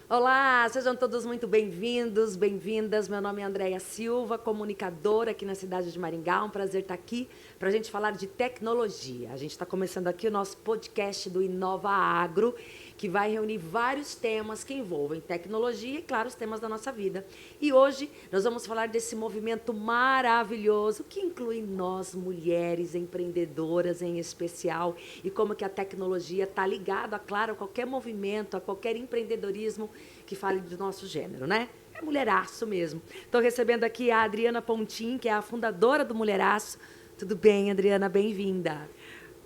Olá, sejam todos muito bem-vindos, bem-vindas. Meu nome é Andréia Silva, comunicadora aqui na cidade de Maringá. Um prazer estar aqui para a gente falar de tecnologia. A gente está começando aqui o nosso podcast do Inova Agro, que vai reunir vários temas que envolvem tecnologia e, claro, os temas da nossa vida. E hoje nós vamos falar desse movimento maravilhoso que inclui nós, mulheres empreendedoras em especial, e como que a tecnologia está ligada, claro, a qualquer movimento, a qualquer empreendedorismo que fale do nosso gênero, né? É mulheraço mesmo. Estou recebendo aqui a Adriana Pontin, que é a fundadora do Mulheraço. Tudo bem, Adriana? Bem-vinda.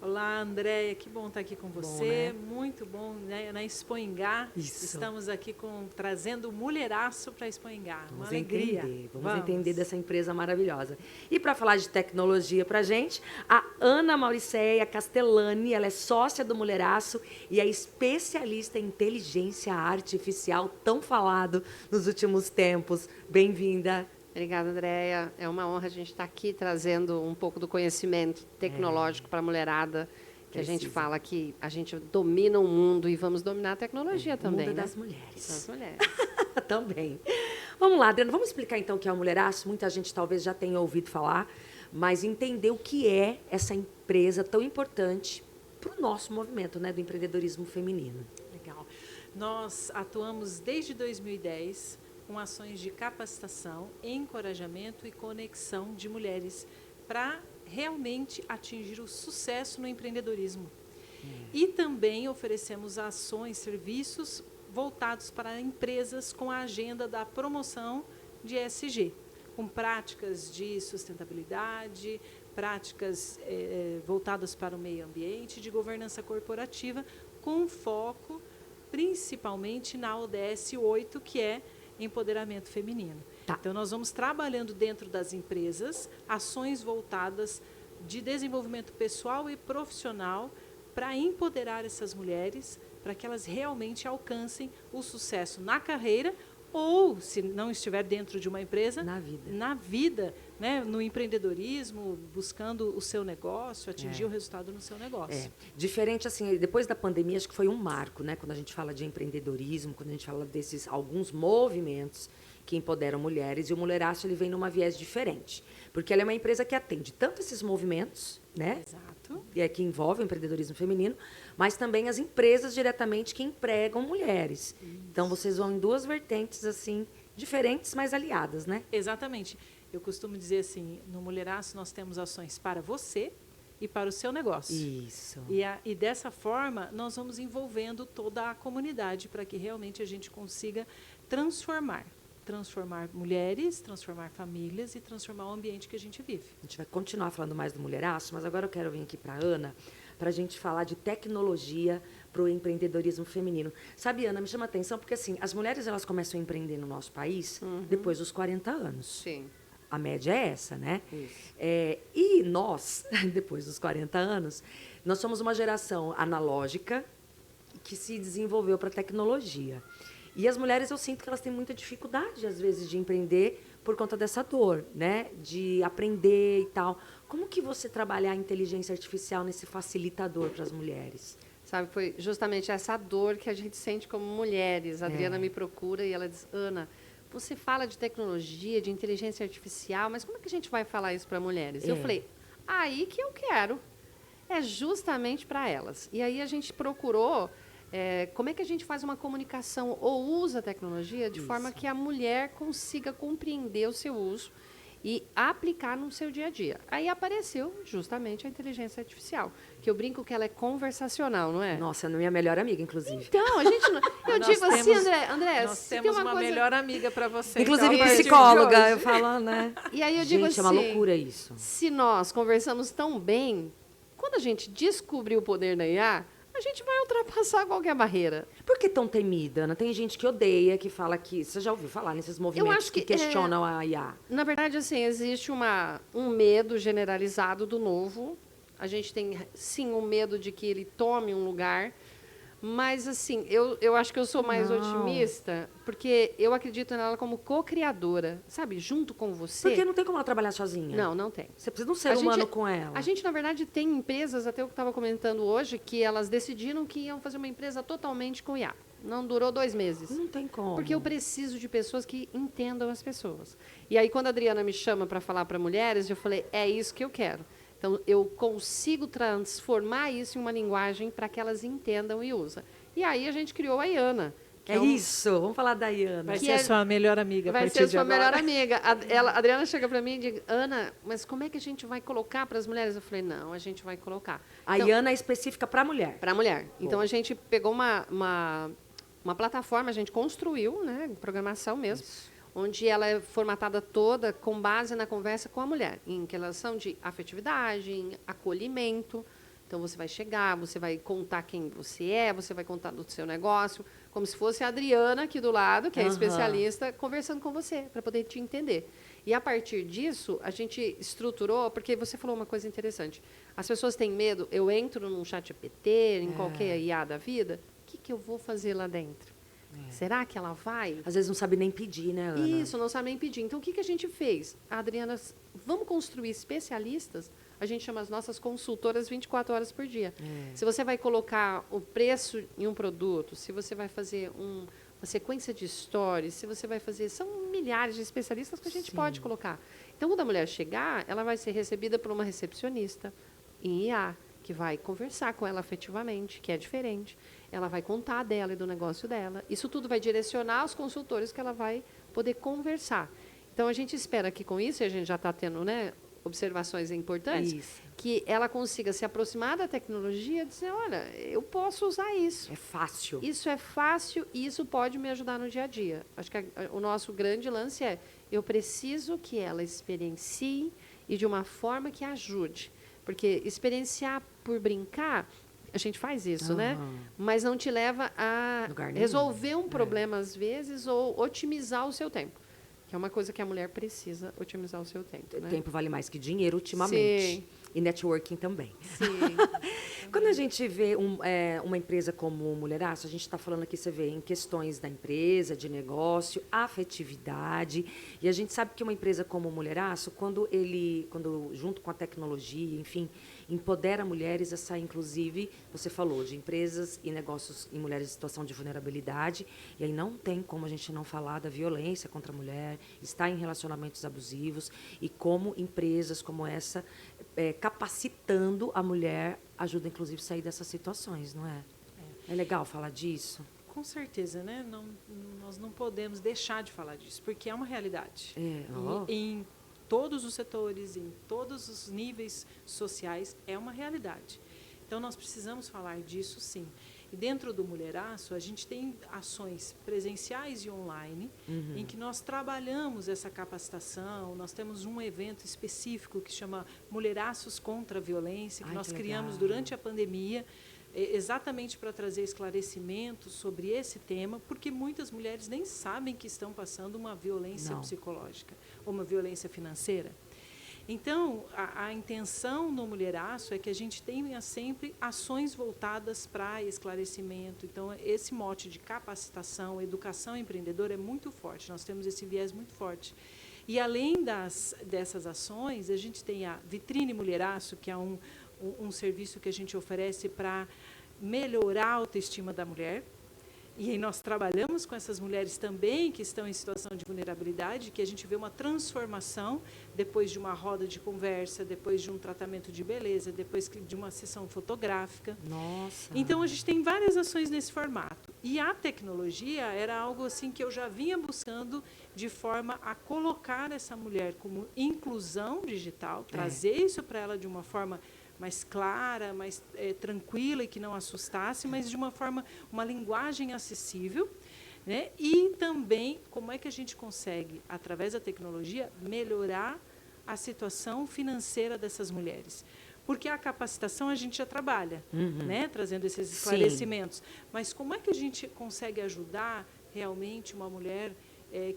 Olá, Andréia, que bom estar aqui com você. Bom, né? Muito bom, né? Na Expo Ingá. Isso. Estamos aqui trazendo o mulheraço para a Expo Ingá. Uma alegria. Vamos entender dessa empresa maravilhosa. E para falar de tecnologia para a gente, a Ana Mauriceia Castellani, ela é sócia do Mulheraço e é especialista em inteligência artificial, tão falado nos últimos tempos. Bem-vinda. Obrigada, Andréia. É uma honra a gente estar aqui trazendo um pouco do conhecimento tecnológico para a mulherada, que a gente fala que a gente domina o mundo e vamos dominar a tecnologia também, mundo né? das mulheres. Das mulheres. Também. Vamos lá, Adriana, vamos explicar então o que é o Mulheraço? Muita gente talvez já tenha ouvido falar, mas entender o que é essa empresa tão importante para o nosso movimento, né, do empreendedorismo feminino. Legal. Nós atuamos desde 2010 com ações de capacitação, encorajamento e conexão de mulheres para realmente atingir o sucesso no empreendedorismo. E também oferecemos ações, serviços voltados para empresas com a agenda da promoção de ESG, com práticas de sustentabilidade, práticas voltadas para o meio ambiente, de governança corporativa, com foco principalmente na ODS 8, que é empoderamento feminino. Tá. Então, nós vamos trabalhando dentro das empresas, ações voltadas de desenvolvimento pessoal e profissional para empoderar essas mulheres, para que elas realmente alcancem o sucesso na carreira ou, se não estiver dentro de uma empresa, na vida, né, no empreendedorismo, buscando o seu negócio, atingir o resultado no seu negócio. Diferente, assim, depois da pandemia, acho que foi um marco, né, quando a gente fala de empreendedorismo, quando a gente fala desses alguns movimentos que empoderam mulheres, e o Mulheraço ele vem numa viés diferente, porque ela é uma empresa que atende tanto esses movimentos, né, Exato. que envolvem o empreendedorismo feminino, mas também as empresas diretamente que empregam mulheres. Isso. Então, vocês vão em duas vertentes, assim, diferentes, mas aliadas, né? Exatamente. Eu costumo dizer assim, no Mulheraço nós temos ações para você e para o seu negócio. Isso. E dessa forma, nós vamos envolvendo toda a comunidade para que realmente a gente consiga transformar mulheres, transformar famílias e transformar o ambiente que a gente vive. A gente vai continuar falando mais do Mulheraço, mas agora eu quero vir aqui para a Ana, para a gente falar de tecnologia para o empreendedorismo feminino. Sabe, Ana, me chama a atenção, porque assim, as mulheres elas começam a empreender no nosso país depois dos 40 anos. Sim. A média é essa, né? Isso. E nós, depois dos 40 anos, nós somos uma geração analógica que se desenvolveu para a tecnologia. E as mulheres, eu sinto que elas têm muita dificuldade, às vezes, de empreender por conta dessa dor, né? De aprender e tal. Como que você trabalhar a inteligência artificial nesse facilitador para as mulheres? Sabe, foi justamente essa dor que a gente sente como mulheres. A Adriana me procura e ela diz, Ana, você fala de tecnologia, de inteligência artificial, mas como é que a gente vai falar isso para mulheres? Eu falei, aí que eu quero. É justamente para elas. E aí a gente procurou... como é que a gente faz uma comunicação ou usa a tecnologia de forma que a mulher consiga compreender o seu uso e aplicar no seu dia a dia. Aí apareceu justamente a inteligência artificial, que eu brinco que ela é conversacional, não é? Nossa, é a minha melhor amiga, inclusive. Então, a gente não... Eu digo assim, André, nós se temos tem uma coisa... melhor amiga para você. Inclusive então, psicóloga, eu falo, né? E aí eu digo gente, assim, é uma loucura isso. Se nós conversamos tão bem, quando a gente descobrir o poder da IA, a gente vai ultrapassar qualquer barreira. Por que tão temida, Ana? Tem gente que odeia, que fala que... Você já ouviu falar nesses movimentos que questionam a IA? Na verdade, assim, existe um medo generalizado do novo. A gente tem, sim, um medo de que ele tome um lugar. Mas, assim, eu acho que eu sou mais otimista, porque eu acredito nela como co-criadora, sabe? Junto com você. Porque não tem como ela trabalhar sozinha. Não, não tem. Você precisa de um ser humano com ela. A gente, na verdade, tem empresas, até eu estava comentando hoje, que elas decidiram que iam fazer uma empresa totalmente com IA. Não durou 2 meses. Não tem como. Porque eu preciso de pessoas que entendam as pessoas. E aí, quando a Adriana me chama para falar para mulheres, eu falei, é isso que eu quero. Então, eu consigo transformar isso em uma linguagem para que elas entendam e usem. E aí, a gente criou a Iana. É isso, vamos falar da Iana. Vai ser a sua melhor amiga a Vai partir ser de sua agora. melhor amiga. A Adriana chega para mim e diz, Ana, mas como é que a gente vai colocar para as mulheres? Eu falei, não, a gente vai colocar. A Então, Iana é específica para mulher. para mulher. Então, a gente pegou uma plataforma, a gente construiu, né, programação mesmo, onde ela é formatada toda com base na conversa com a mulher, em relação de afetividade, em acolhimento. Então, você vai chegar, você vai contar quem você é, você vai contar do seu negócio, como se fosse a Adriana aqui do lado, que é especialista, conversando com você, para poder te entender. E, a partir disso, a gente estruturou, porque você falou uma coisa interessante. As pessoas têm medo, eu entro num chat GPT, em qualquer IA da vida, o que eu vou fazer lá dentro? Será que ela vai? Às vezes não sabe nem pedir, né, Ana? Isso, não sabe nem pedir. Então, o que a gente fez? A Adriana, vamos construir especialistas, a gente chama as nossas consultoras 24 horas por dia. Se você vai colocar o preço em um produto, se você vai fazer uma sequência de stories, se você vai fazer... São milhares de especialistas que a gente pode colocar. Então, quando a mulher chegar, ela vai ser recebida por uma recepcionista em IA, que vai conversar com ela afetivamente, que é diferente. Ela vai contar dela e do negócio dela. Isso tudo vai direcionar os consultores que ela vai poder conversar. Então, a gente espera que com isso, e a gente já está tendo, né, observações importantes, que ela consiga se aproximar da tecnologia e dizer, olha, eu posso usar isso. É fácil. Isso é fácil e isso pode me ajudar no dia a dia. Acho que o nosso grande lance é, eu preciso que ela experiencie e de uma forma que ajude. Porque experienciar por brincar, a gente faz isso, né? Mas não te leva a resolver um problema, às vezes, ou otimizar o seu tempo. Que é uma coisa que a mulher precisa, otimizar o seu tempo. Né? Tempo vale mais que dinheiro ultimamente. Sim. E networking também. Sim. Quando a gente vê uma empresa como o Mulheraço, a gente está falando aqui, você vê, em questões da empresa, de negócio, afetividade. E a gente sabe que uma empresa como o Mulheraço, quando junto com a tecnologia, enfim, empodera mulheres a sair, inclusive, você falou, de empresas e negócios em mulheres em situação de vulnerabilidade. E aí não tem como a gente não falar da violência contra a mulher, estar em relacionamentos abusivos e como empresas como essa, capacitando a mulher, ajuda, inclusive, a sair dessas situações, não é? É legal falar disso? Com certeza, né? Nós não podemos deixar de falar disso, porque é uma realidade. Em todos os setores, em todos os níveis sociais, é uma realidade. Então, nós precisamos falar disso, sim. E dentro do Mulheraço, a gente tem ações presenciais e online, em que nós trabalhamos essa capacitação. Nós temos um evento específico que chama Mulheraços contra a Violência, que nós criamos durante a pandemia, exatamente para trazer esclarecimentos sobre esse tema, porque muitas mulheres nem sabem que estão passando uma violência psicológica ou uma violência financeira. Então, a intenção no Mulheraço é que a gente tenha sempre ações voltadas para esclarecimento. Então, esse mote de capacitação, educação empreendedora é muito forte. Nós temos esse viés muito forte. E, além dessas ações, a gente tem a Vitrine Mulheraço, que é um serviço que a gente oferece para melhorar a autoestima da mulher. E aí nós trabalhamos com essas mulheres também que estão em situação de vulnerabilidade, que a gente vê uma transformação depois de uma roda de conversa, depois de um tratamento de beleza, depois de uma sessão fotográfica. Nossa! Então, a gente tem várias ações nesse formato. E a tecnologia era algo assim que eu já vinha buscando de forma a colocar essa mulher como inclusão digital, trazer isso para ela de uma forma mais clara, mais tranquila e que não assustasse, mas de uma forma, uma linguagem acessível, né? E também como é que a gente consegue, através da tecnologia, melhorar a situação financeira dessas mulheres. Porque a capacitação a gente já trabalha, né? Trazendo esses esclarecimentos. Mas como é que a gente consegue ajudar realmente uma mulher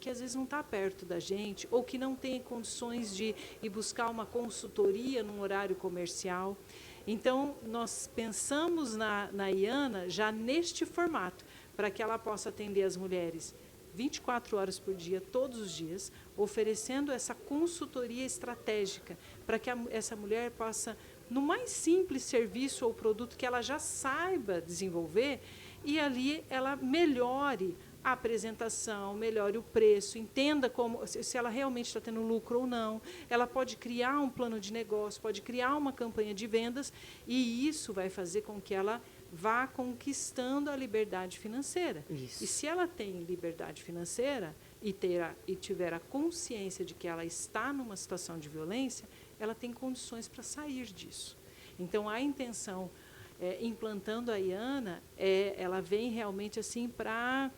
que às vezes não está perto da gente, ou que não tem condições de ir buscar uma consultoria num horário comercial? Então, nós pensamos na Iana já neste formato, para que ela possa atender as mulheres 24 horas por dia, todos os dias, oferecendo essa consultoria estratégica, para que essa mulher possa, no mais simples serviço ou produto que ela já saiba desenvolver, e ali ela melhore a apresentação, melhore o preço, entenda como, se ela realmente está tendo lucro ou não. Ela pode criar um plano de negócio, pode criar uma campanha de vendas, e isso vai fazer com que ela vá conquistando a liberdade financeira. Isso. E se ela tem liberdade financeira e tiver a consciência de que ela está numa situação de violência, ela tem condições para sair disso. Então, a intenção, implantando a IANA, ela vem realmente assim para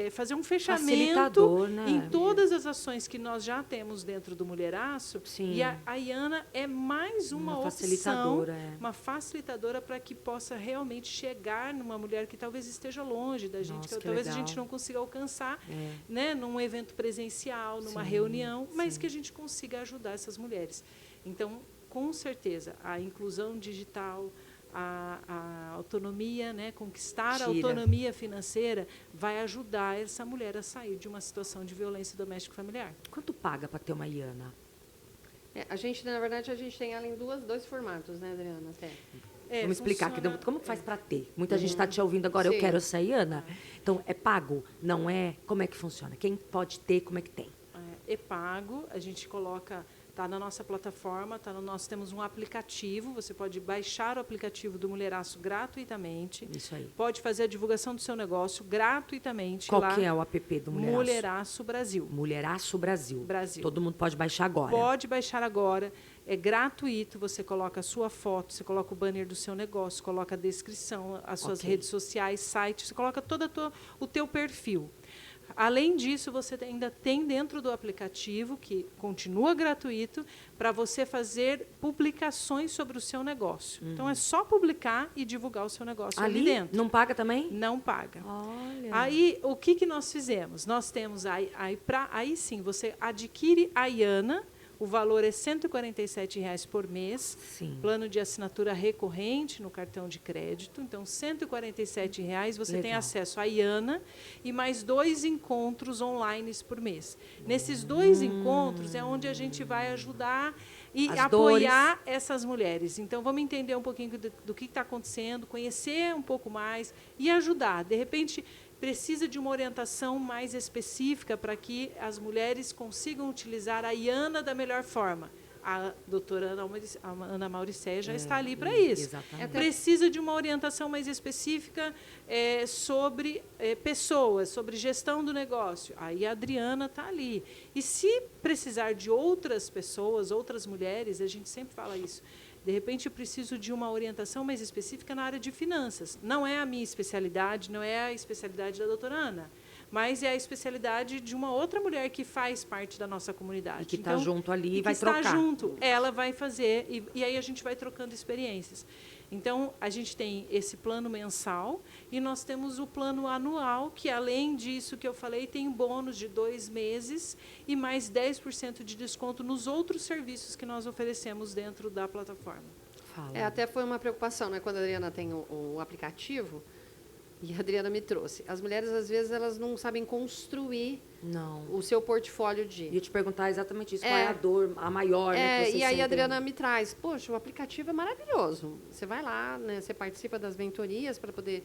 fazer um fechamento, né? em todas as ações que nós já temos dentro do Mulheraço. Sim. E a IANA é mais uma opção, facilitadora, uma facilitadora para que possa realmente chegar numa mulher que talvez esteja longe da gente, Nossa, que que talvez a legal. gente não consiga alcançar, né, num evento presencial, numa Sim, reunião, mas sim. que a gente consiga ajudar essas mulheres. Então, com certeza, a inclusão digital, a autonomia, né, conquistar a autonomia financeira, vai ajudar essa mulher a sair de uma situação de violência doméstica familiar. Quanto paga para ter uma IANA? A gente, na verdade, a gente tem ela em dois formatos, né, Adriana? Até. Vamos explicar aqui, funciona- como que faz para ter? Muita gente está te ouvindo agora, eu Sim. quero essa IANA. Então, é pago? Não é? Como é que funciona? Quem pode ter, como é que tem? É pago, a gente coloca, está na nossa plataforma, nós temos um aplicativo, você pode baixar o aplicativo do Mulheraço gratuitamente, Isso aí. pode fazer a divulgação do seu negócio gratuitamente Qual lá. que é o app do Mulheraço? Mulheraço Brasil. Mulheraço Brasil. Brasil. Todo mundo pode baixar agora. Pode baixar agora, é gratuito, você coloca a sua foto, você coloca o banner do seu negócio, coloca a descrição, as suas Ok. redes sociais, site, você coloca todo o teu perfil. Além disso, você ainda tem dentro do aplicativo, que continua gratuito, para você fazer publicações sobre o seu negócio. Então, é só publicar e divulgar o seu negócio ali dentro. Não paga também? Não paga. Olha. Aí, o que nós fizemos? Nós temos, aí sim, você adquire a IANA, o valor é R$ 147,00 por mês, Sim. plano de assinatura recorrente no cartão de crédito. Então, R$ 147,00 você tem Legal. acesso à IANA e mais 2 encontros online por mês. Nesses 2 encontros é onde a gente vai ajudar e As apoiar essas mulheres. Então, vamos entender um pouquinho do que está acontecendo, conhecer um pouco mais e ajudar. De repente, precisa de uma orientação mais específica para que as mulheres consigam utilizar a IANA da melhor forma. A doutora Ana Mauricéia já está ali para isso. Exatamente. Precisa de uma orientação mais específica sobre pessoas, sobre gestão do negócio. Aí a Adriana está ali. E se precisar de outras pessoas, outras mulheres, a gente sempre fala isso, de repente eu preciso de uma orientação mais específica na área de finanças. Não é a minha especialidade, não é a especialidade da doutora Ana, mas é a especialidade de uma outra mulher que faz parte da nossa comunidade. E que está junto ali e vai está trocar. junto, ela vai fazer, e aí a gente vai trocando experiências. Então, a gente tem esse plano mensal e nós temos o plano anual, que além disso que eu falei, tem um bônus de 2 meses e mais 10% de desconto nos outros serviços que nós oferecemos dentro da plataforma. Fala. Até foi uma preocupação, né? Quando a Adriana tem o aplicativo, e a Adriana me trouxe. As mulheres, às vezes, elas não sabem construir Não. o seu portfólio de... Ia te perguntar exatamente isso. Qual é a dor, a maior, né? Que e aí sentem? a Adriana me traz, poxa, o aplicativo é maravilhoso. Você vai lá, né, você participa das mentorias para poder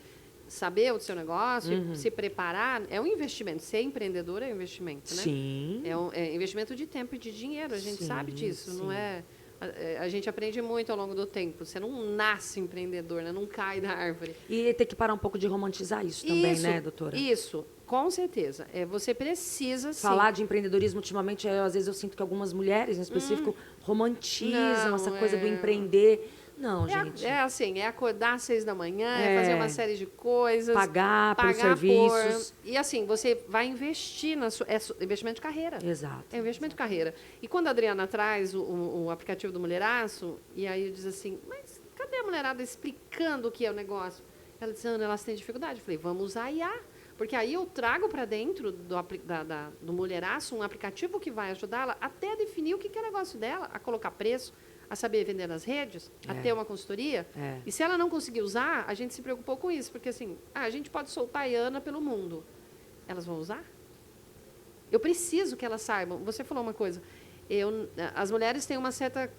saber o seu negócio, se preparar. É um investimento. Ser empreendedor é um investimento, né? Sim. É investimento de tempo e de dinheiro, a gente Sim, sabe disso, sim. não é? A gente aprende muito ao longo do tempo. Você não nasce empreendedor, né? Não cai da árvore. E tem que parar um pouco de romantizar isso também, Isso, né, doutora? Isso, com certeza. Você precisa, sim. Falar de empreendedorismo ultimamente, às vezes eu sinto que algumas mulheres, em específico, romantizam Não, essa coisa do empreender. Não, É, gente. é assim, é acordar às 6 da manhã, É. é fazer uma série de coisas. Pagar pelos pagar serviços. E assim, você vai investir investimento de carreira. Exato. É investimento de carreira. E quando a Adriana traz o aplicativo do Mulheraço, e aí diz assim, mas cadê a mulherada explicando o que é o negócio? Ela diz, Ana, elas têm dificuldade. Eu falei, vamos usar a IA. Porque aí eu trago para dentro do Mulheraço um aplicativo que vai ajudá-la até a definir o que é o negócio dela, a colocar preço, a saber vender nas redes, a ter uma consultoria. É. E se ela não conseguir usar, a gente se preocupou com isso, porque assim, a gente pode soltar a Iana pelo mundo. Elas vão usar? Eu preciso que elas saibam. Você falou uma coisa, as mulheres têm uma certa...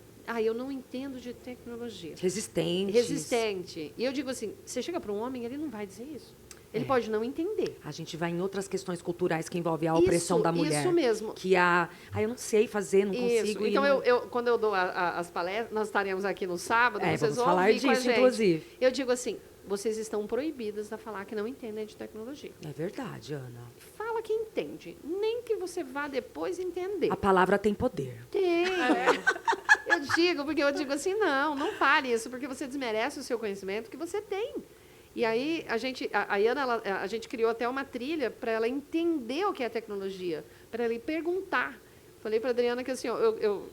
eu não entendo de tecnologia. Resistente. Resistente. E eu digo assim, você chega para um homem, ele não vai dizer isso. Ele pode não entender. A gente vai em outras questões culturais que envolvem a opressão da mulher. Isso mesmo. Que eu não sei fazer, não consigo. Então, quando eu dou as palestras, nós estaremos aqui no sábado, vocês vamos vão falar ouvir com a disso, gente. inclusive. Eu digo assim, vocês estão proibidas de falar que não entendem de tecnologia. É verdade, Ana. Fala que entende, nem que você vá depois entender. A palavra tem poder. Tem. Eu digo assim, não fale isso, porque você desmerece o seu conhecimento que você tem. E aí, a Ana, a gente criou até uma trilha para ela entender o que é tecnologia, para ela ir perguntar. Falei para a Adriana que assim, eu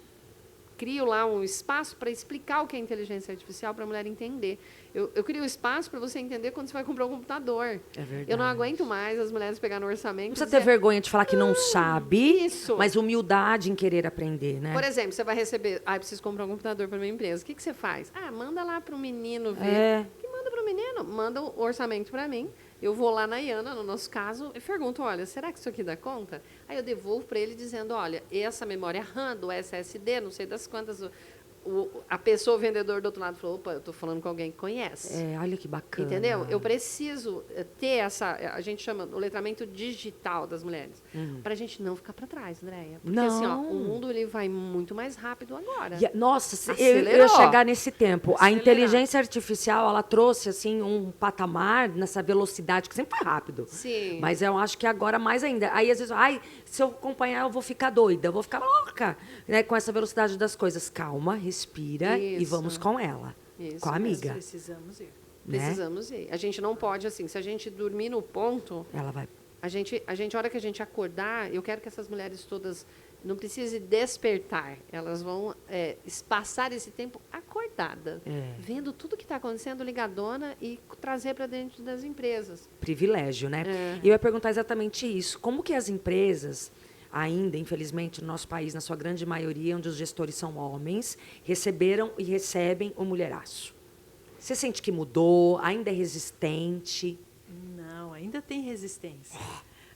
crio lá um espaço para explicar o que é inteligência artificial para a mulher entender. Eu crio um espaço para você entender quando você vai comprar um computador. É verdade. Eu não aguento mais as mulheres pegar no orçamento. Não precisa ter vergonha de falar que não sabe, isso. mas humildade em querer aprender, né? Por exemplo, você vai receber, preciso comprar um computador para minha empresa. O que você faz? Manda lá para o menino ver. Que manda para o menino? Manda o orçamento para mim. Eu vou lá na Iana, no nosso caso, e pergunto, olha, será que isso aqui dá conta? Aí eu devolvo para ele dizendo, olha, essa memória RAM do SSD, não sei das quantas... A pessoa, o vendedor do outro lado, falou, opa, eu estou falando com alguém que conhece. Olha que bacana. Entendeu? Eu preciso ter a gente chama o letramento digital das mulheres, para a gente não ficar para trás, Andréia. Porque assim, o mundo ele vai muito mais rápido agora. Nossa, eu ia chegar nesse tempo. A inteligência artificial, ela trouxe assim um patamar nessa velocidade, que sempre foi rápido. Sim. Mas eu acho que agora mais ainda. Aí, às vezes, se eu acompanhar, eu vou ficar doida, eu vou ficar louca, né, com essa velocidade das coisas. Calma, respira e vamos com ela, com a amiga. Precisamos ir. Né? Precisamos ir. A gente não pode, assim, se a gente dormir no ponto... Ela vai... A hora que a gente acordar, eu quero que essas mulheres todas não precisem despertar. Elas vão passar esse tempo acordada, vendo tudo que está acontecendo, ligadona, e trazer para dentro das empresas. Privilégio, né? E eu ia perguntar exatamente isso. Como que as empresas... ainda, infelizmente, no nosso país, na sua grande maioria, onde os gestores são homens, receberam e recebem o mulheraço. Você sente que mudou? Ainda é resistente? Não, ainda tem resistência.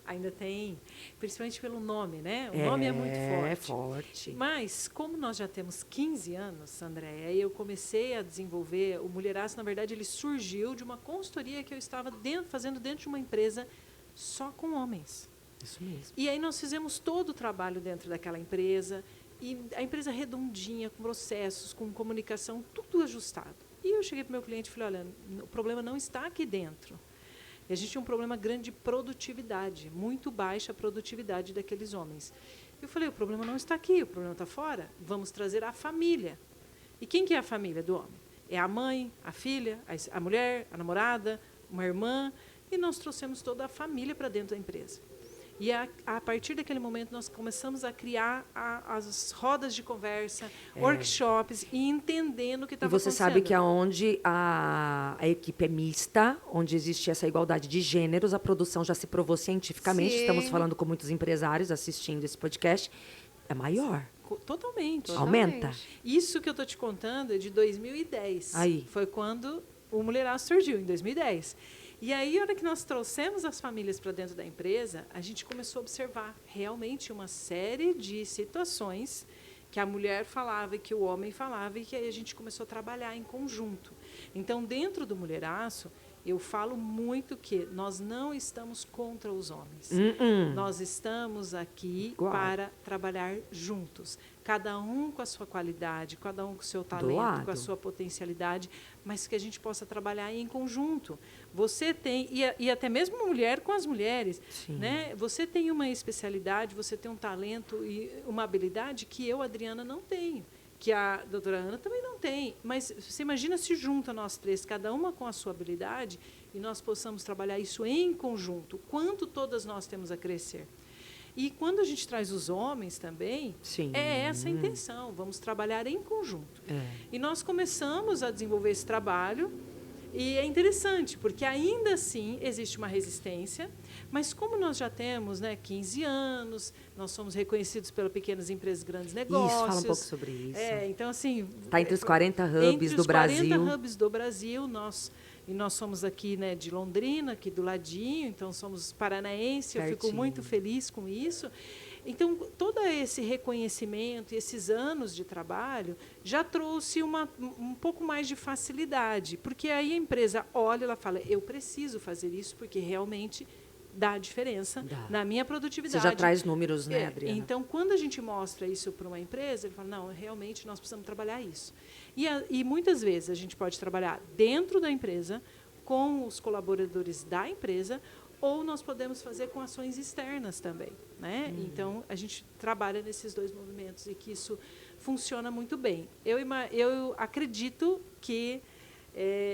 Ainda tem, principalmente pelo nome, né? O nome é muito forte. É forte. Mas, como nós já temos 15 anos, Andréia, eu comecei a desenvolver o mulheraço. Na verdade, ele surgiu de uma consultoria que eu estava fazendo dentro de uma empresa só com homens. Isso mesmo. E aí nós fizemos todo o trabalho dentro daquela empresa, e a empresa redondinha, com processos, com comunicação, tudo ajustado. E eu cheguei para o meu cliente e falei, olha, o problema não está aqui dentro. E a gente tinha um problema grande de produtividade, muito baixa a produtividade daqueles homens. Eu falei, o problema não está aqui, o problema está fora. Vamos trazer a família. E quem que é a família do homem? É a mãe, a filha, a mulher, a namorada, uma irmã, e nós trouxemos toda a família para dentro da empresa. E a partir daquele momento nós começamos a criar as rodas de conversa, workshops, e entendendo o que estava acontecendo. E você sabe que aonde a equipe é mista, onde existe essa igualdade de gêneros, a produção já se provou cientificamente, Sim. Estamos falando com muitos empresários assistindo esse podcast, é maior. Totalmente. Aumenta. Isso que eu estou te contando é de 2010. Aí. Foi quando o Mulheraço surgiu, em 2010. E aí, a hora que nós trouxemos as famílias para dentro da empresa, a gente começou a observar realmente uma série de situações que a mulher falava e que o homem falava, e que aí a gente começou a trabalhar em conjunto. Então, dentro do Mulheraço, eu falo muito que nós não estamos contra os homens. Nós estamos aqui para trabalhar juntos. Cada um com a sua qualidade, cada um com o seu talento, com a sua potencialidade, mas que a gente possa trabalhar em conjunto. Você tem, e até mesmo mulher com as mulheres, né? Você tem uma especialidade, você tem um talento e uma habilidade que eu, Adriana, não tenho, que a doutora Ana também não tem. Mas você imagina se junta nós três, cada uma com a sua habilidade, e nós possamos trabalhar isso em conjunto, quanto todas nós temos a crescer. E quando a gente traz os homens também, é essa a intenção, vamos trabalhar em conjunto. E nós começamos a desenvolver esse trabalho, e é interessante, porque ainda assim existe uma resistência, mas como nós já temos 15 anos, nós somos reconhecidos pelas pequenas empresas, grandes negócios. Isso, fala um pouco sobre isso. Então, assim... Está entre os 40 hubs do Brasil. Entre os 40 hubs do Brasil, nós somos aqui de Londrina, aqui do ladinho, então somos paranaenses, eu fico muito feliz com isso. Então, todo esse reconhecimento e esses anos de trabalho já trouxe um pouco mais de facilidade, porque aí a empresa olha, ela fala, eu preciso fazer isso porque realmente dá diferença na minha produtividade. Você já traz números, né, Adriana? Então, quando a gente mostra isso para uma empresa, ele fala, não, realmente nós precisamos trabalhar isso. E muitas vezes a gente pode trabalhar dentro da empresa, com os colaboradores da empresa, ou nós podemos fazer com ações externas também, né? Então, a gente trabalha nesses dois movimentos e que isso funciona muito bem. Eu acredito que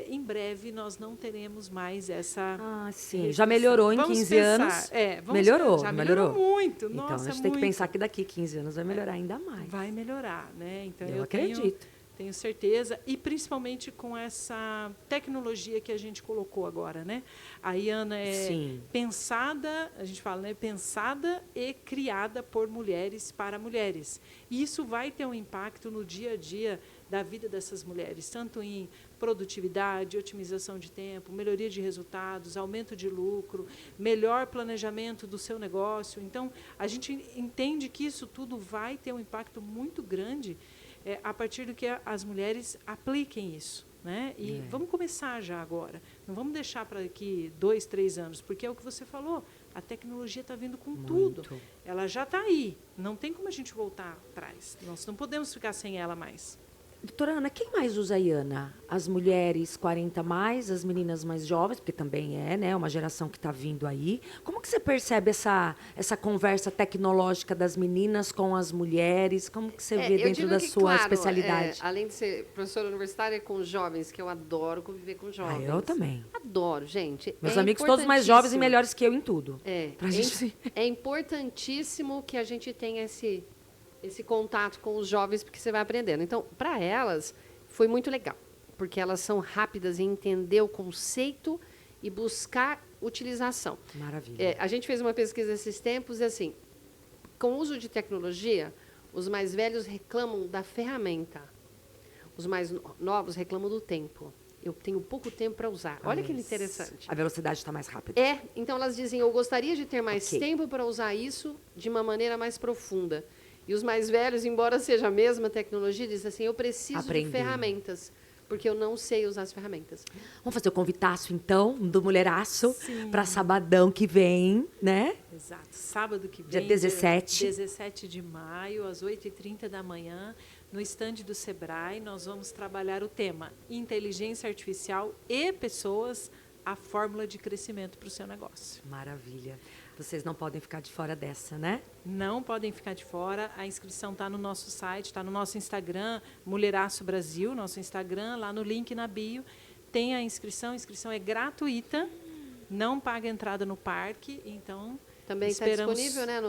em breve nós não teremos mais essa... sim. restrição. Já melhorou em Vamos 15 pensar. anos? Melhorou. Já melhorou muito. Então, Nossa, a gente tem que muito. pensar que daqui 15 anos vai melhorar ainda mais. Vai melhorar, né? Então, eu acredito. Tenho certeza, e principalmente com essa tecnologia que a gente colocou agora, né? A IANA é pensada, a gente fala, né? Pensada e criada por mulheres para mulheres. E isso vai ter um impacto no dia a dia da vida dessas mulheres, tanto em produtividade, otimização de tempo, melhoria de resultados, aumento de lucro, melhor planejamento do seu negócio. Então, a gente entende que isso tudo vai ter um impacto muito grande a partir do que as mulheres apliquem isso, né? E vamos começar já agora. Não vamos deixar para daqui 2, 3 anos, porque é o que você falou, a tecnologia está vindo com tudo. Ela já está aí, não tem como a gente voltar atrás. Nós não podemos ficar sem ela mais. Doutora Ana, quem mais usa a IANA? As mulheres 40 mais, as meninas mais jovens, porque também né, uma geração que está vindo aí. Como que você percebe essa conversa tecnológica das meninas com as mulheres? Como que você vê dentro da sua especialidade? Além de ser professora universitária com jovens, que eu adoro conviver com jovens. Eu também. Adoro, gente. Meus amigos todos mais jovens e melhores que eu em tudo. É importantíssimo que a gente tenha esse contato com os jovens, porque você vai aprendendo. Então, para elas, foi muito legal, porque elas são rápidas em entender o conceito e buscar utilização. Maravilha. A gente fez uma pesquisa esses tempos, e assim, com o uso de tecnologia, os mais velhos reclamam da ferramenta, os mais novos reclamam do tempo. Eu tenho pouco tempo para usar. Olha que interessante. A velocidade está mais rápida. Então elas dizem, eu gostaria de ter mais tempo para usar isso de uma maneira mais profunda. E os mais velhos, embora seja a mesma tecnologia, dizem assim, eu preciso de ferramentas, porque eu não sei usar as ferramentas. Vamos fazer o convitaço, então, do Mulheraço, para sabadão que vem, né? Exato. Sábado que vem, dia 17. 17 de maio, às 8h30 da manhã, no estande do Sebrae, nós vamos trabalhar o tema Inteligência Artificial e Pessoas, a fórmula de crescimento para o seu negócio. Maravilha. Vocês não podem ficar de fora dessa, né? Não podem ficar de fora. A inscrição está no nosso site, está no nosso Instagram, Mulheraço Brasil, nosso Instagram, lá no link na bio. Tem a inscrição é gratuita, não paga entrada no parque, então... Também está disponível, né,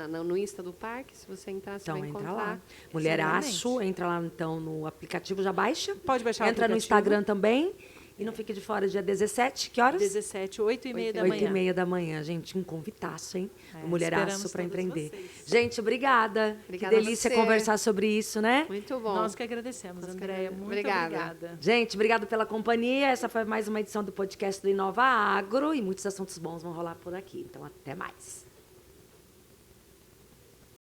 no Insta do parque, se você entrar, você vai encontrar. Lá. Mulheraço, entra lá então no aplicativo, já baixa. Pode baixar o aplicativo. Entra no Instagram também. E não fique de fora, dia 17, que horas? 17, 8h30 da manhã. 8h30 da manhã, gente, um convitaço, hein? O Mulheraço para empreender. Vocês. Gente, obrigada. Que delícia conversar sobre isso, né? Muito bom. Nós que agradecemos, Andréia. Muito obrigada. Gente, obrigada pela companhia. Essa foi mais uma edição do podcast do Inova Agro e muitos assuntos bons vão rolar por aqui. Então, até mais.